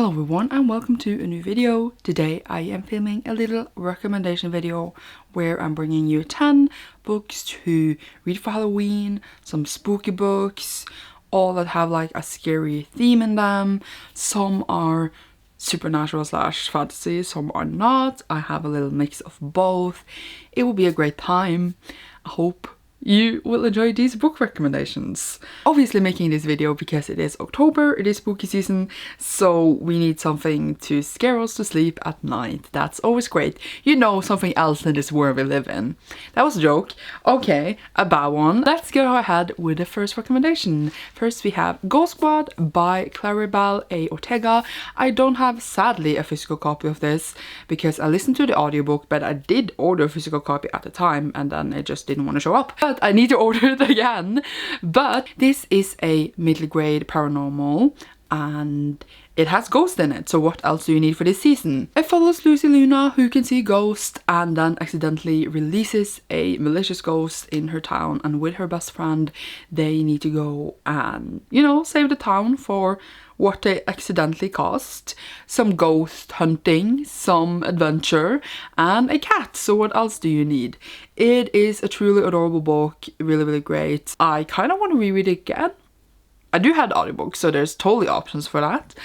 Hello everyone and welcome to a new video. Today I am filming a little recommendation video where I'm bringing you 10 books to read for Halloween, some spooky books, all that have like a scary theme in them. Some are supernatural slash fantasy, some are not. I have a little mix of both. It will be a great time. I hope you will enjoy these book recommendations. Obviously making this video because it is October, it is spooky season, so we need something to scare us to sleep at night. That's always great. You know, something else in this world we live in. That was a joke. Okay, a bad one. Let's go ahead with the first recommendation. First we have Ghost Squad by Claribel A. Ortega. I don't have, sadly, a physical copy of this because I listened to the audiobook, but I did order a physical copy at the time and then it just didn't want to show up. But I need to order it again. But this is a middle grade paranormal and it has ghosts in it, so what else do you need for this season? It follows Lucy Luna, who can see ghosts and then accidentally releases a malicious ghost in her town, and with her best friend they need to go and, you know, save the town for what they accidentally caused. Some ghost hunting, some adventure, and a cat. So what else do you need? It is a truly adorable book, really great. I kind of want to reread it again. I do have the audiobook, so there's totally options for that.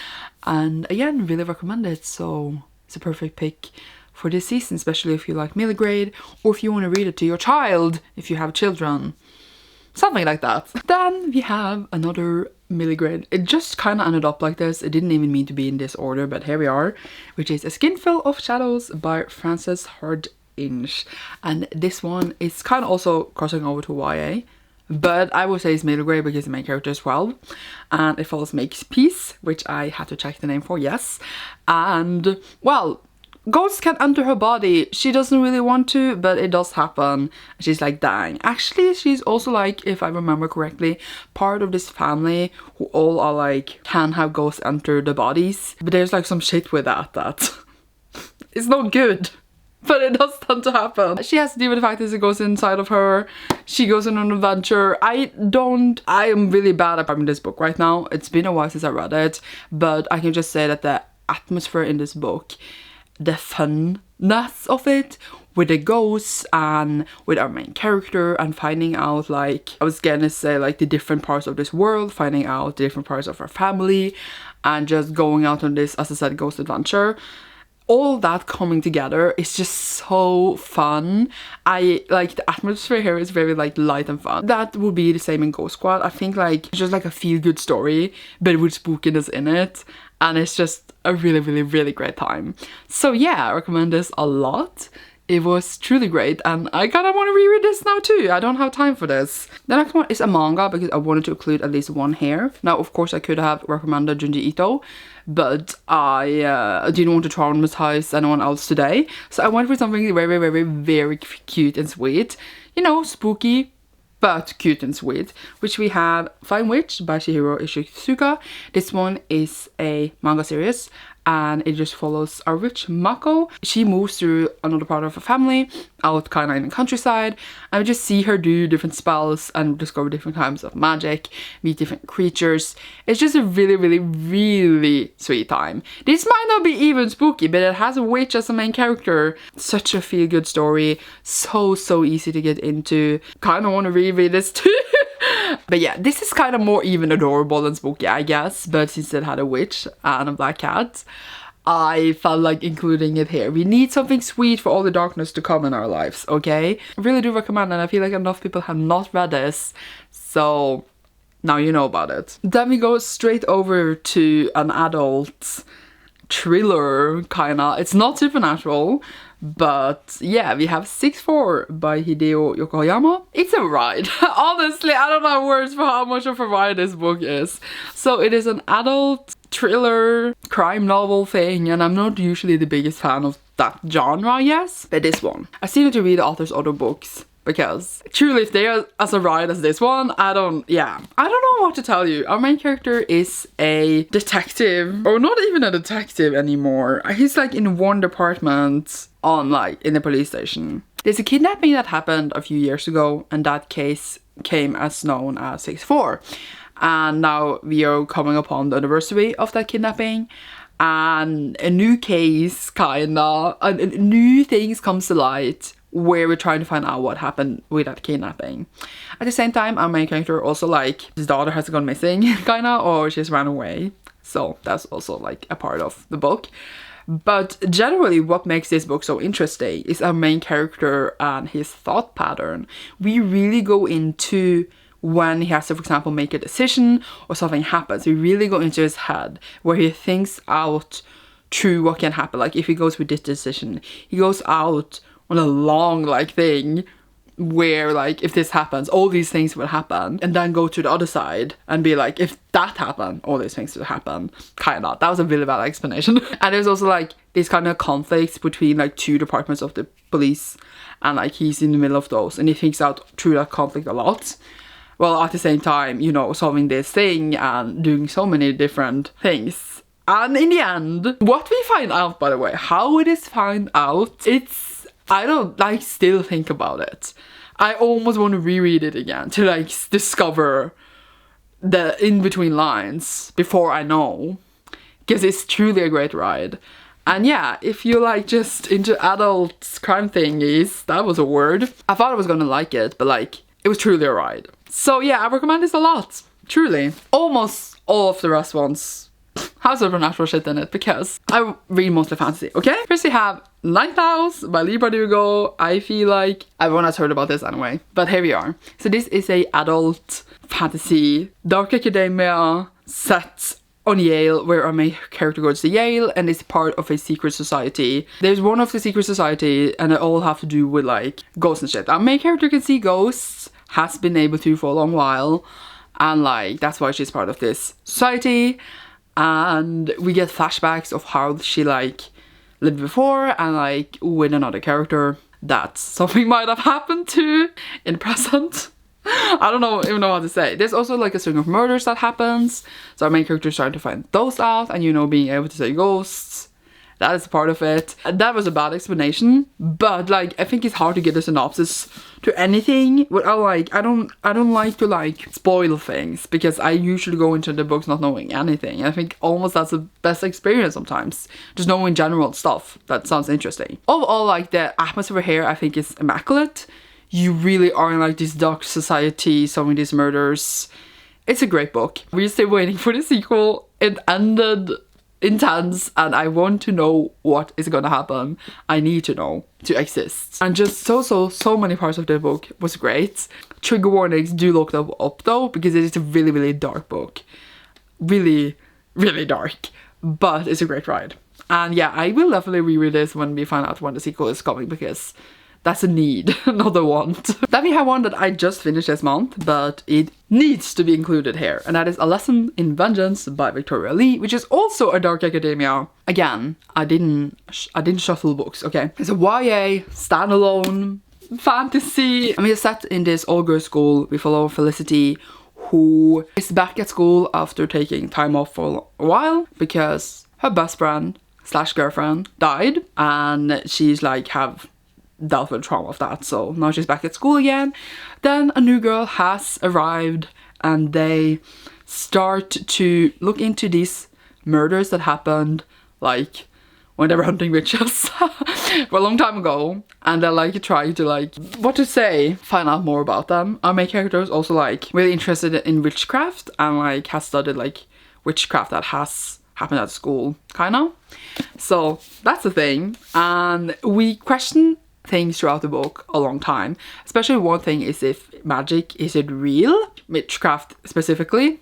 And again, really recommend it. So it's a perfect pick for this season, especially if you like middle grade or if you want to read it to your child, if you have children. Something like that. Then we have another middle grade. It just kind of ended up like this. It didn't even mean to be in this order, but here we are, which is A Skinful of Shadows by Frances Hardinge. And this one is kind of also crossing over to YA. But I would say it's middle grade because the main character is 12 and it follows Makepeace, which I had to check the name for, yes. And, well, ghosts can enter her body. She doesn't really want to, but it does happen. She's like dying. Actually, she's also like, if I remember correctly, part of this family who all are like, can have ghosts enter the bodies. But there's like some shit with that it's not good. But it does tend to happen. She has to deal with the fact that it goes inside of her. She goes on an adventure. I am really bad at reading this book right now. It's been a while since I read it. But I can just say that the atmosphere in this book, the funness of it, with the ghosts and with our main character and finding out, like, I was gonna say, like, the different parts of this world, finding out the different parts of our family, and just going out on this, as I said, ghost adventure. All that coming together is just so fun. I like the atmosphere here is very like light and fun. That would be the same in Ghost Squad. I think like it's just like a feel-good story but with spookiness in it, and it's just a really great time. So yeah, I recommend this a lot. It was truly great and I kind of want to reread this now too. I don't have time for this. The next one is a manga because I wanted to include at least one here. Now of course I could have recommended Junji Ito, but I didn't want to traumatize anyone else today. So I went for something very cute and sweet. You know, spooky but cute and sweet, which we have Fine Witch by Chihiro Ishizuka. This one is a manga series and it just follows our witch Mako. She moves through another part of her family, out kind of in the countryside, and we just see her do different spells and discover different kinds of magic, meet different creatures. It's just a really sweet time. This might not be even spooky, but it has a witch as a main character. Such a feel-good story, so easy to get into. Kind of want to reread this too. But yeah, this is kind of more even adorable than spooky, I guess, but since it had a witch and a black cat, I felt like including it here. We need something sweet for all the darkness to come in our lives, okay? I really do recommend it, and I feel like enough people have not read this, so now you know about it. Then we go straight over to an adult thriller, kinda. It's not supernatural, but yeah, we have 6-4 by Hideo Yokoyama. It's a ride. Honestly, I don't have words for how much of a ride this book is. So it is an adult thriller crime novel thing, and I'm not usually the biggest fan of that genre, yes, but this one. I still need to read the author's other books, because truly if they are as a ride as this one, I don't know what to tell you. Our main character is a detective, or not even a detective anymore. He's like in one department on like in the police station. There's a kidnapping that happened a few years ago, and that case came as known as 6-4. And now we are coming upon the anniversary of that kidnapping, and a new case, kinda, and new things comes to light where we're trying to find out what happened with that kidnapping. At the same time, our main character also, like, his daughter has gone missing, kinda, or she's run away. So that's also like a part of the book. But generally what makes this book so interesting is our main character and his thought pattern. We really go into when he has to, for example, make a decision or something happens. We really go into his head where he thinks out through what can happen. Like if he goes with this decision, he goes out on a long like thing where like if this happens, all these things will happen, and then go to the other side and be like, if that happened, all these things will happen. Kind of. That was a really bad explanation. And there's also like these kind of conflicts between like two departments of the police, and like he's in the middle of those and he thinks out through that conflict a lot, while at the same time, you know, solving this thing and doing so many different things. And in the end, what we find out, by the way, how it is found out, it's, I don't like still think about it. I almost want to reread it again to like discover the in-between lines before I know, because it's truly a great ride. And yeah, if you like just into adult crime thingies, that was a word. I thought I was gonna like it, but like it was truly a ride. So yeah, I recommend this a lot, truly. Almost all of the rest ones have supernatural shit in it because I read mostly fantasy, okay? First we have Ninth House by Lee Bardugo. I feel like everyone has heard about this anyway, but here we are. So this is a adult fantasy, dark academia set on Yale, where our main character goes to Yale and is part of a secret society. There's one of the secret society and they all have to do with like ghosts and shit. Our main character can see ghosts, has been able to for a long while, and like that's why she's part of this society. And we get flashbacks of how she like lived before and like with another character that something might have happened to in the present. I don't even know what to say. There's also like a string of murders that happens, so our main character is trying to find those out, and you know, being able to say ghosts, that is part of it. And that was a bad explanation, but like I think it's hard to get a synopsis to anything without like I don't like to like spoil things, because I usually go into the books not knowing anything. I think almost that's the best experience sometimes, just knowing general stuff that sounds interesting. Overall, like the atmosphere here I think is immaculate. You really are in like this dark society solving these murders. It's a great book. We're still waiting for the sequel. It ended intense and I want to know what is gonna happen. I need to know to exist. And just so many parts of the book was great. Trigger warnings, do look them up though, because it is a really dark book. Really dark, but it's a great ride. And yeah, I will definitely reread this when we find out when the sequel is coming, because that's a need, not a want. Then we have one that I just finished this month, but it needs to be included here. And that is A Lesson in Vengeance by Victoria Lee, which is also a dark academia. Again, I didn't shuffle books, okay? It's a YA, standalone, fantasy. I mean, it's set in this all-girls school. We follow Felicity, who is back at school after taking time off for a while because her best friend / girlfriend died, and she's like dealt with trauma of that, so now she's back at school again. Then a new girl has arrived and they start to look into these murders that happened like when they were hunting witches for a long time ago, and they're like trying to like find out more about them. Our main character is also like really interested in witchcraft and like has studied like witchcraft that has happened at school, kind of. So that's the thing, and we question things throughout the book a long time. Especially one thing is if magic, is it real? Witchcraft specifically.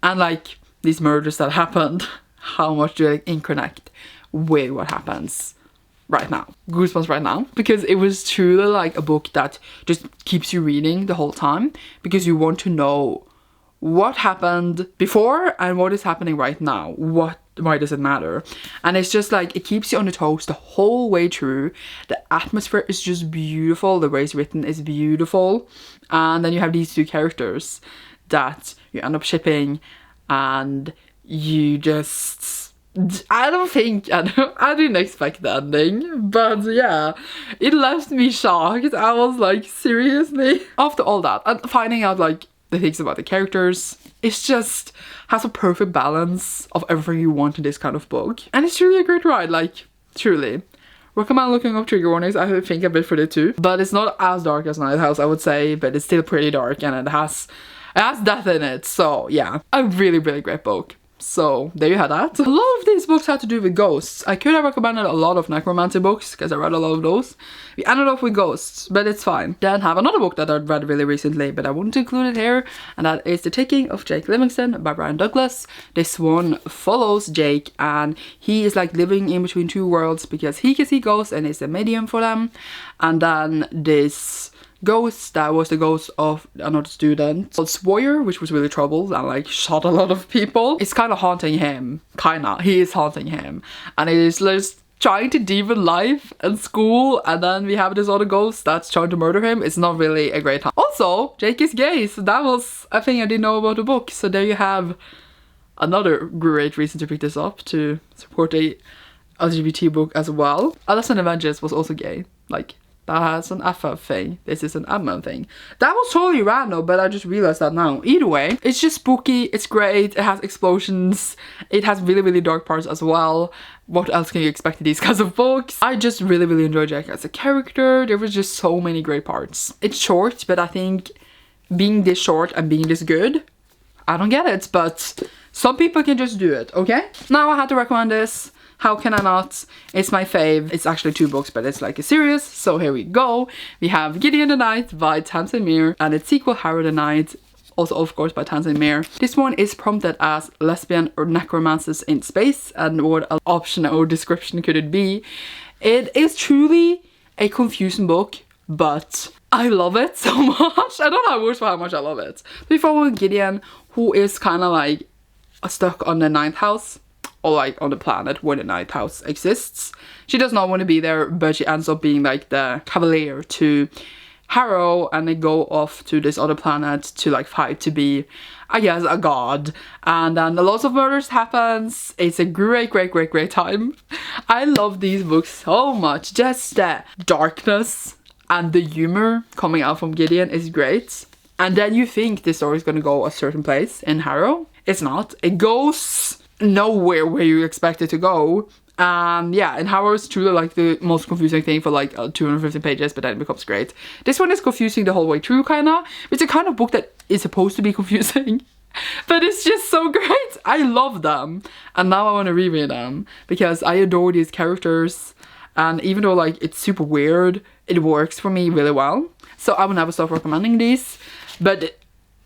And like these murders that happened, how much do they connect with what happens right now? Goosebumps right now. Because it was truly like a book that just keeps you reading the whole time, because you want to know what happened before and what is happening right now. Why does it matter? And it's just like it keeps you on the toes the whole way through. The atmosphere is just beautiful, the way it's written is beautiful, and then you have these two characters that you end up shipping, and you just I didn't expect the ending, but yeah, it left me shocked. I was like, seriously? After all that and finding out like the things about the characters. It's just has a perfect balance of everything you want in this kind of book. And it's really a great ride, like, truly. Recommend looking up trigger warnings. I think a bit for it too. But it's not as dark as Night House, I would say, but it's still pretty dark, and it has death in it. So yeah, a really, really great book. So there you have that. A lot of these books had to do with ghosts. I could have recommended a lot of necromancy books because I read a lot of those. We ended up with ghosts, but it's fine. Then have another book that I read really recently, but I wouldn't include it here, and that is The Taking of Jake Livingston by Brian Douglas. This one follows Jake, and he is like living in between two worlds because he can see ghosts and is a medium for them. And then this ghost that was the ghost of another student called Sawyer, which was really troubled and like shot a lot of people. It's kind of haunting him. He is haunting him, and it is just trying to deal with life and school. And then we have this other ghost that's trying to murder him. It's not really a great time. Also, Jake is gay, so that was a thing I didn't know about the book. So there you have another great reason to pick this up, to support a LGBT book as well. Alice and Avengers was also gay, like, that has an FF thing. This is an MM thing. That was totally random, but I just realized that now. Either way, it's just spooky. It's great. It has explosions. It has really, really dark parts as well. What else can you expect in these kinds of books? I just really, really enjoyed Jack as a character. There was just so many great parts. It's short, but I think being this short and being this good, I don't get it, but some people can just do it, okay? Now I had to recommend this. How can I not? It's my fave. It's actually 2 books, but it's like a series. So here we go. We have Gideon the Night by Tamsin Muir, and its sequel Harrow the Night, also of course by Tamsin Muir. This one is prompted as lesbian or necromancers in space, and what option or description could it be? It is truly a confusing book, but I love it so much. I don't have words for how much I love it. We follow Gideon, who is kind of like stuck on the 9th house, or like on the planet where the 9th house exists. She does not want to be there, but she ends up being like the cavalier to Harrow, and they go off to this other planet to like fight to be, I guess, a god. And then lots of murders happens. It's a great, great, great, great time. I love these books so much. Just the darkness and the humor coming out from Gideon is great. And then you think the story is going to go a certain place in Harrow. It's not. It goes nowhere where you expect it to go. Yeah, and Harrow is truly like the most confusing thing for like 250 pages, but then it becomes great. This one is confusing the whole way through, kinda. It's a kind of book that is supposed to be confusing, but it's just so great. I love them, and now I want to reread them because I adore these characters, and even though like it's super weird, it works for me really well. So I will never stop recommending these, but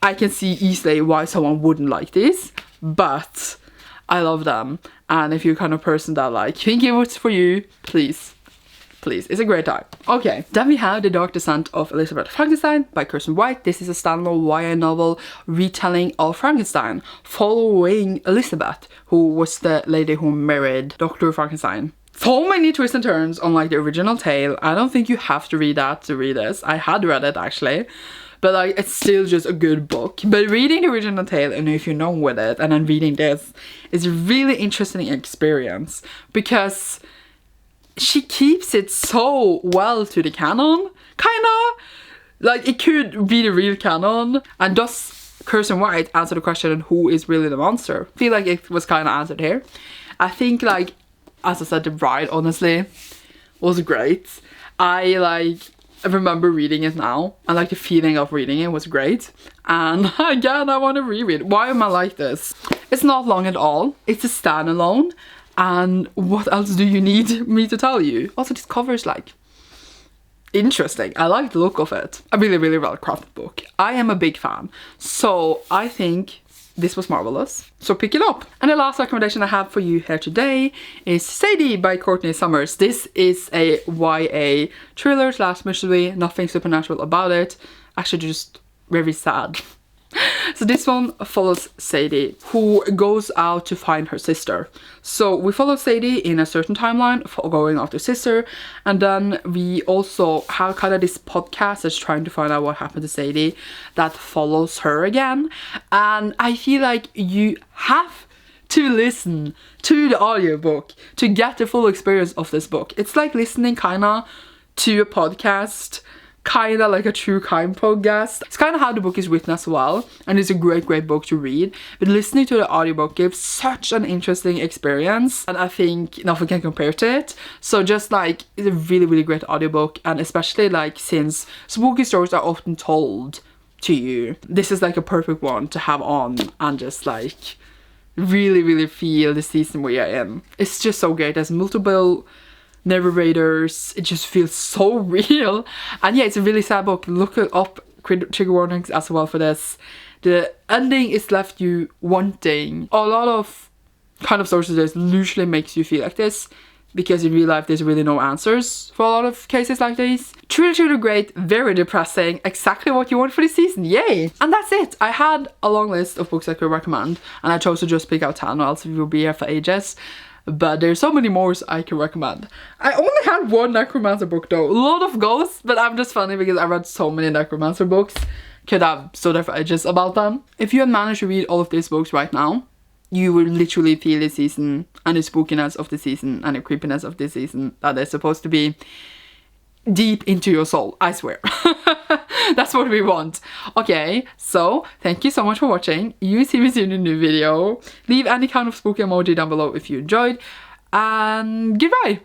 I can see easily why someone wouldn't like these, but I love them. And if you're the kind of person that like think it was for you, please, it's a great time. Okay, then we have The Dark Descent of Elizabeth Frankenstein by Kirsten White. This is a standalone YA novel retelling of Frankenstein, following Elizabeth, who was the lady who married Dr. Frankenstein. So many twists and turns on like the original tale. I don't think you have to read that to read this. I had read it actually, but like it's still just a good book. But reading the original tale, and if you're known with it, and then reading this is a really interesting experience because she keeps it so well to the canon, kinda. Like it could be the real canon, and thus Kirsten White answered the question, who is really the monster? I feel like it was kind of answered here. I think like, as I said, the ride honestly was great. I remember reading it now, and like the feeling of reading it was great. And again, I want to reread. Why am I like this? It's not long at all. It's a standalone. And what else do you need me to tell you? Also, this cover is like interesting. I like the look of it. A really, really well crafted book. I am a big fan. So I think this was marvelous. So pick it up. And the last recommendation I have for you here today is Sadie by Courtney Summers. This is a YA thriller / mystery. Nothing supernatural about it. Actually just very sad. So this one follows Sadie, who goes out to find her sister. So we follow Sadie in a certain timeline for going after sister, and then we also have kind of this podcast that's trying to find out what happened to Sadie that follows her again. And I feel like you have to listen to the audiobook to get the full experience of this book. It's like listening kinda to a podcast kind of like a true crime podcast. It's kind of how the book is written as well, and it's a great book to read, but listening to the audiobook gives such an interesting experience, and I think nothing can compare to it. So just like, it's a really great audiobook, and especially like since spooky stories are often told to you, this is like a perfect one to have on and just like really feel the season we are in. It's just so great. There's multiple narrators, it just feels so real, and yeah, it's a really sad book. Look it up, trigger warnings as well for this. The ending is left you wanting. A lot of kind of stories usually makes you feel like this, because in real life there's really no answers for a lot of cases like these. Truly great, very depressing, exactly what you want for this season, yay! And that's it. I had a long list of books I could recommend, and I chose to just pick out 10, or else we will be here for ages. But there's so many more I can recommend. I only had one necromancer book though. A lot of ghosts, but I'm just funny because I read so many necromancer books. Could have stood there for ages about them. If you had managed to read all of these books right now, you will literally feel the season and the spookiness of the season and the creepiness of the season that is supposed to be deep into your soul, I swear. That's what we want. Okay, so thank you so much for watching. You see me soon in a new video. Leave any kind of spooky emoji down below if you enjoyed, and goodbye.